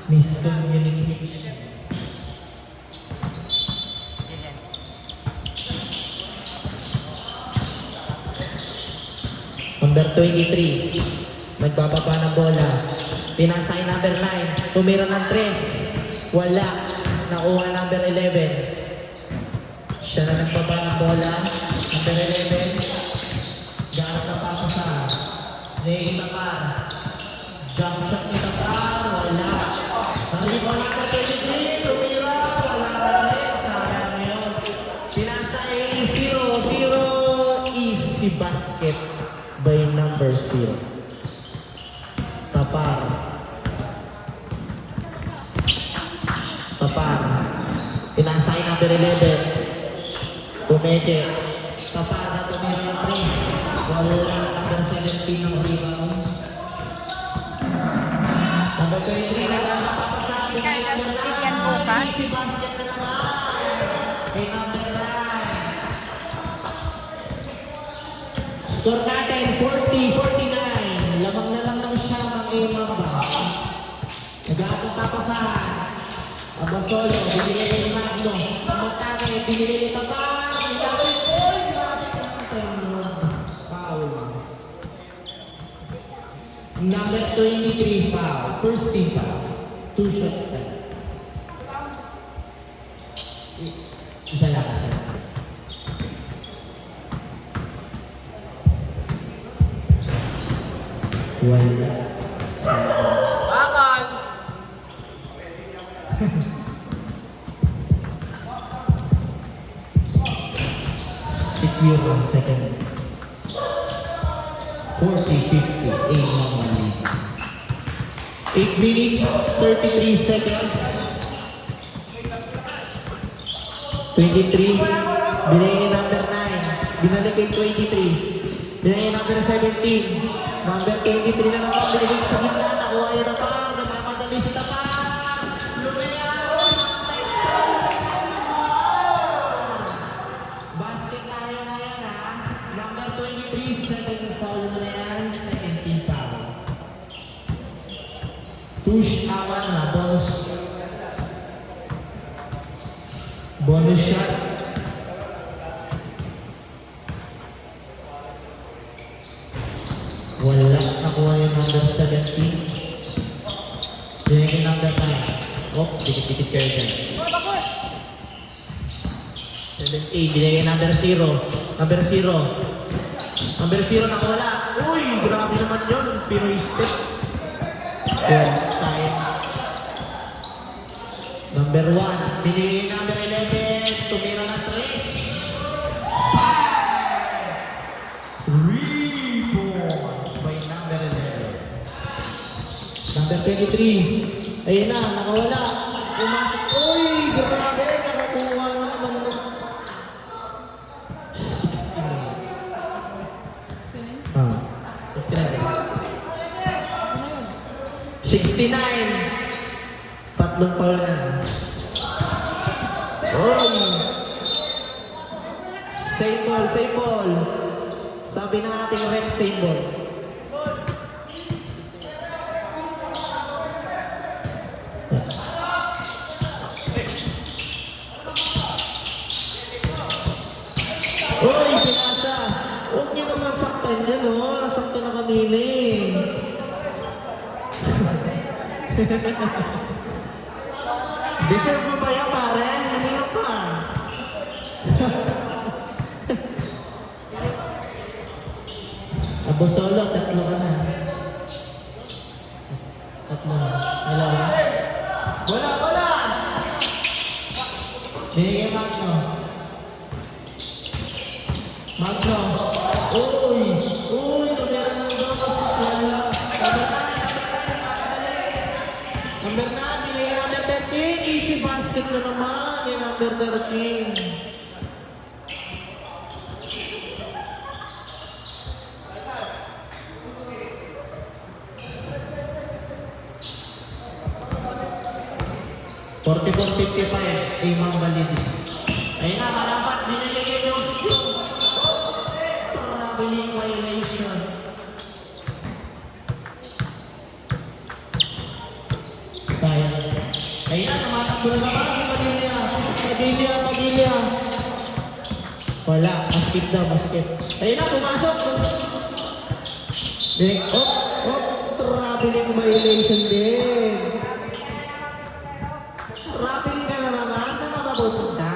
Miscommunication. Number 23. Nagbababa ng bola. Pinasay number 9. Tumira ng 3. Wala. Nakuha number 11. Siya na nagbaba ng bola. Number 11. Garap na pasa sa Ney Tapar. Jump shot ni Tapar. Wala. Narinig ko number 23. Tumira. Wala rin. Sayang yun. Pinasay 0-0. Easy basket by number 0. Tapar. Tapar. Pinasay number 11. Pumeke. Tapar na tumira ng 3. Wala number 17 ng rebound. Number 23 na nakapapasal. Kaya yan bukas. Easy basket na naman. Kay number 9. Score natin 40-49. Lamang na lang ng siya ng Mamba. Nag-aatong papasahan. Abasolo, binigay ni Magno. Magtake, binigay ni Tapar. Grabe po! Grabe po! Foul. Number 23 foul. First team foul. 2 shots na. Isa lang. Wala. Bakal! Secure ang second. 40-50. 8 minutes, 33 seconds. 23. Binigay ni number 9. Binalik kay 23. Binigay ni number 17. Number 23 na naman. Binigay sa gitna. Nakuha niya na pa. Namamadali si Tapar. Basket tayo ngayon ha. Number 23, second foul mo na yan. Second team foul. Push awan na. Bonus shot. Wala. Nakuha yung number 17. Binigay number 9. Oh, dikit-dikit kayo dyan. 7A, binigay number 0. Number 0. Number 0 nakawala. Uy, grabe naman yun. Pinoy step. Yeah, sayang. Number 1. Binigay number 11. Tumira na 3. 3 points by number 11. Number 23. Ayun na, nakawala. Umasok. Uy, grabe. Nakakuha na naman. 69. Tatlong foul na. Oy! Save ball, save ball. Sabi ng ating rep, save ball. Oy, pinasa. Huwag niyo naman saktan yan, oh. Nasaktan na kanila eh. Deserve mo ba yan, pare? Kanina pa. Abosolo, tatlo ka na. Tatlo na. Hello? Wala, wala! Sige, Magno. Magno. Uy! Uy! Tumira ng dos. Number 9, binigay number 13. Easy basket na naman. Yung number 13. $44.55. Imang Balidi. Ayun na, malapat. Binigay yung shoot. Traveling violation. 6 Sayang. Ayun na, tumatakbo na naman si Padilla. Padilla. Wala, maskip daw, maskip. Ayun na, pumasok. Traveling violation din. Traveling ka na naman, saan ka mapupunta?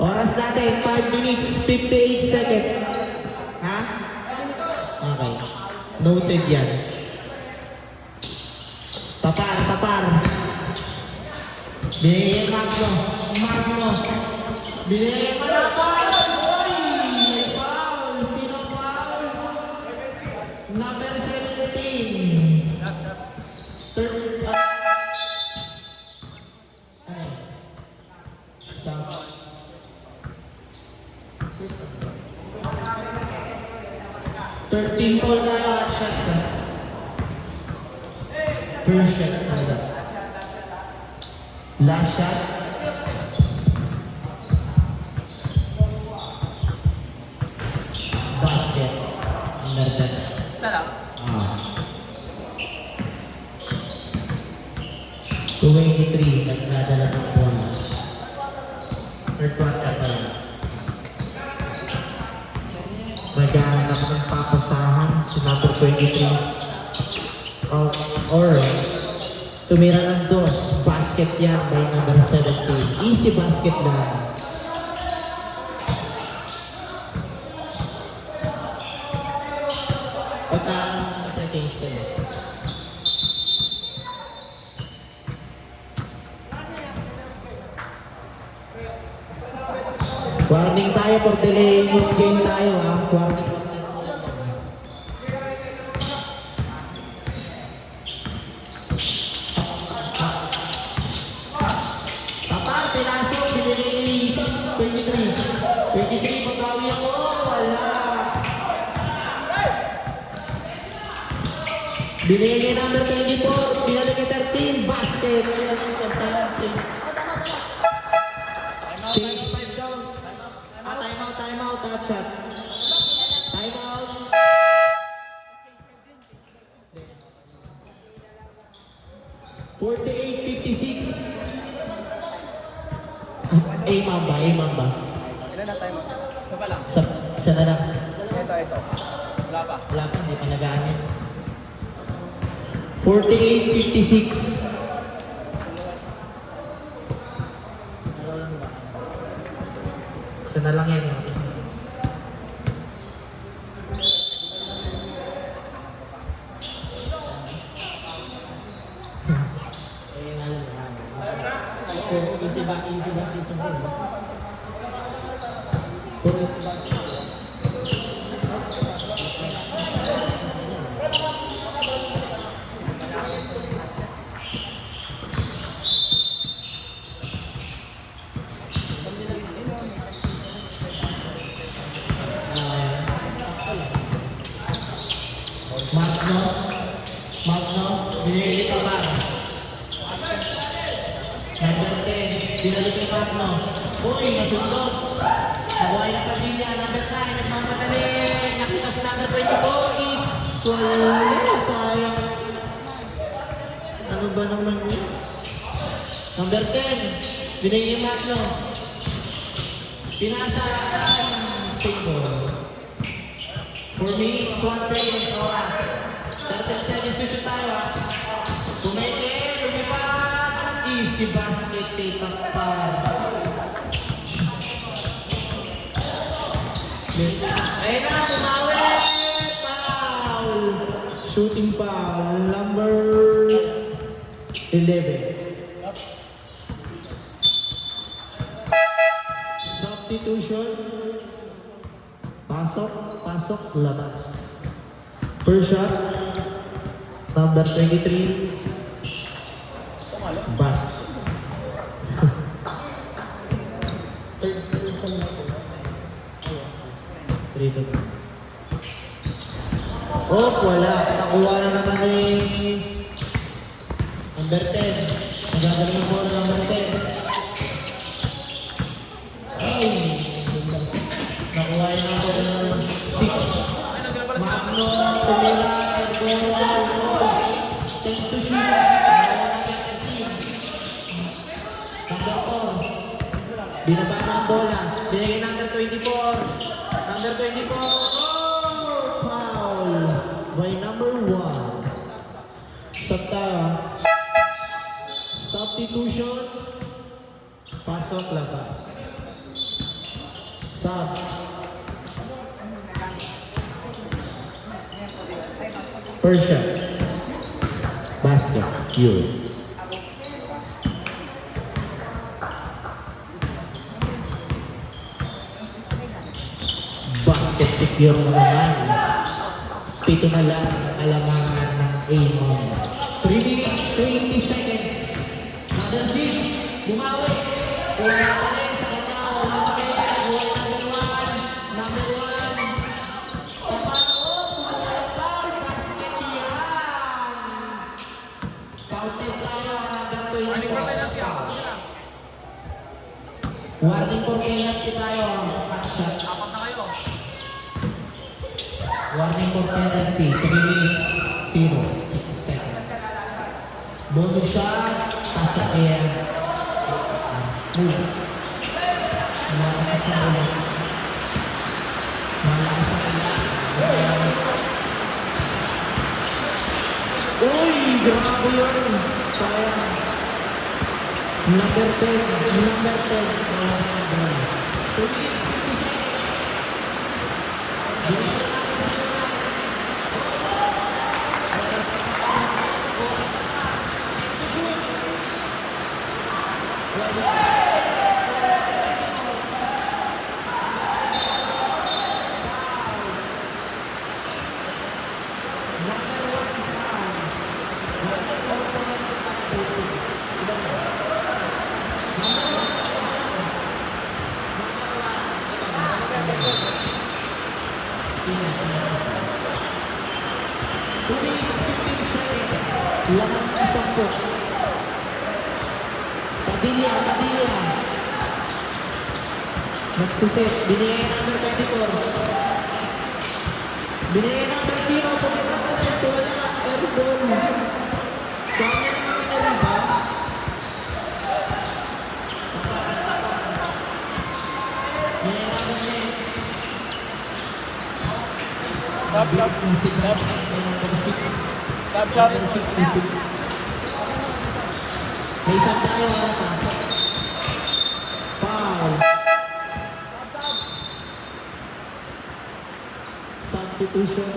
Oras natin, 5 minutes, 58 seconds. Ha? Okay. Noted yan. Tapar. Binigyan mark mo. Binigyan mo na foul. Oy! Foul. Sino foul? Number 17. Third. Ay. Isang. 13 foul tayo at shots. First shot. Last shot. Basket. Under 10. Sarap. 23. Nagdadala ng bola. Third quarter pa lang. Naghahanap ng papasahan si number 23. Or tumira ng dos. Basket yan by number 17. Easy basket lang. Change ko na. Warning tayo for delay yung game tayo ha. Warning. Tapar, pinasok, binili 23. 23, pagkawi ako. Wala. Binili number 24, pinali kay 13, basket. Change 5 downs. Time out, touch shot. Time out. $48.56. Mamba. Ilan na tayo? Isa pa lang. Siya na lang. Ito. Wala pa. Wala pa, hindi pa nagaanip. 48.56. Siya na lang yan. Easy back dito mo. Magno, binili ka ba? Number 10, binili kay Magno. Uy, nasundot. Nabuhay na Padilla, number 9, nagmamadali. Nakita sa number 24 is... Wala, sayang. Ano ba naman yun? Number 10, binili kay Magno. Pinasa ang single. 4 minutes, 1 seconds, oras. 13 seconds to shoot tayo ha. Kumeke, lumipat. Easy basket, take up pa. Ayun na, tumawit. Foul. Shooting foul. Number 11. Substitution. Pasok, labas. First shot, number 23, bus. Wala. Nakuha na naman ni number 10. Nagagaling ng bola number 10. Ay! Nakuha yung number 6. Magno, tumira, Binaba na ang bola. Binigay number 24. Number 24. Oh! Foul. By number 1. Samtara. Substitution. Pasok labas. Sub. Persia. Basket. You. Basket secure na naman. Pito na lang ang alamangan ng Amon. 3 minutes, 20 seconds. Number 6, bumawi. Wala pa rin sa kanya. Wala pa rin. Number 1. Papasok. Pumalabas. Basket yan. Counted tayo. Number 20. Warning for penalty tayo. Back shot. Warning for penalty. 3 minutes, 0, 6 seconds. Bonus shot. Pasok yan. Move. Malakas ang ulit. Malakas ang ulit. Uy! Grabe yun! Sayang. Number 10. Number 10. Wala na ang bola. 2 minutes, 50 seconds. Lahat na 10. Padilla. Magsiset. Binigay number 24. Binigay number 0. Pumunta ko na sa wala. Airball. Kanya naman na rin ba? Binigay number 10. Stop. Number 6. Stop. May isang tayo ata. Foul. Substitution.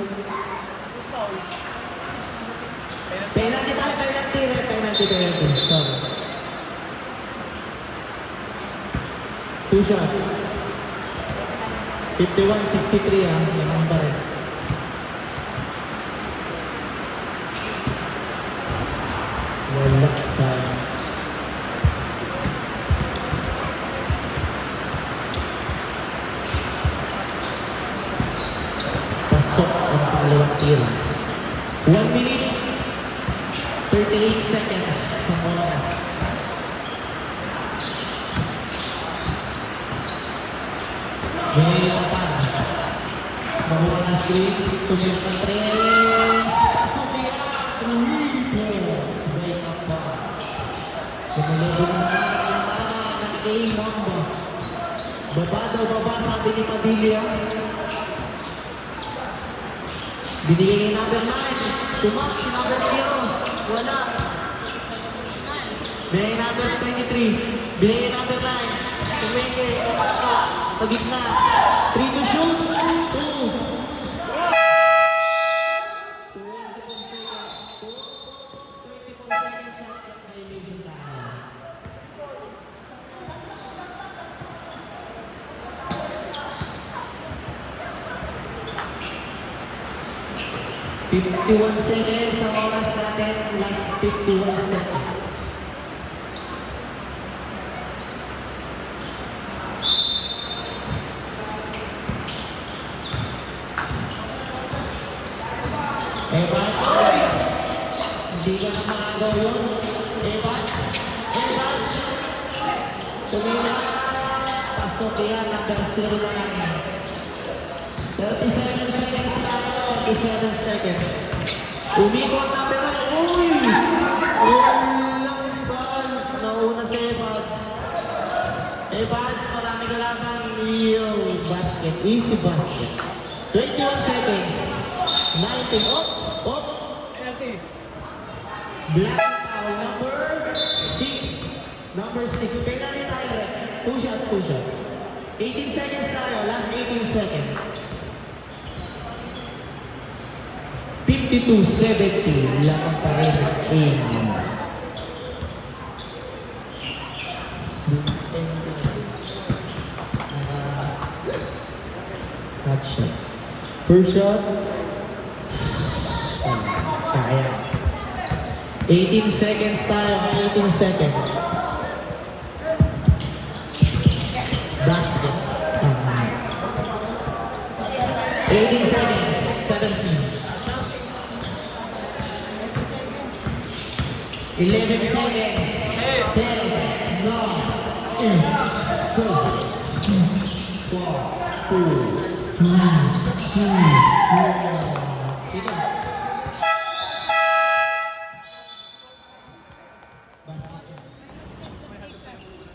Penalty tayo, penalty. Sorry. 2 shots. 51-63 yung number. Wala sa pasok ang pangalawang tira. 1 minute 38 seconds sa oras. Ngayon pa. Mabuha na screen. Tumilok ang 3. Pasok yan. Kumulubog na ng A-Mamba. Baba, sabi ni Padilla. Binigay number 9. Tumas si number 0. Wala. Binigay number 23. Binigay number 9. Tumenge. Pasok. Pagitna. 3 to shoot. 2. 51 seconds sa oras natin, last 51 seconds. Evans, hindi ka na makagaw yun. Evans, tumila, pasok yan, number 0 na lang. 37 seconds na. 37 seconds. Umikot na pero, uy! Walang ball. Nauna si Evans. Evans, to basket. 21 seconds. 19. Oh! Oh! Penalty. Black foul number 6. Number 6. Penalty tayo. 2 shots, 2 shots. 18 seconds tayo. Last 18 seconds. 52-70. Lamang pa rin. Hot shot. First shot. Sayang. 18 seconds tayo. 18 seconds. Basket. 18 seconds. 17. 11 seconds. 10, 9, 8, 7, 6, 5, 4, 3, 2, 1.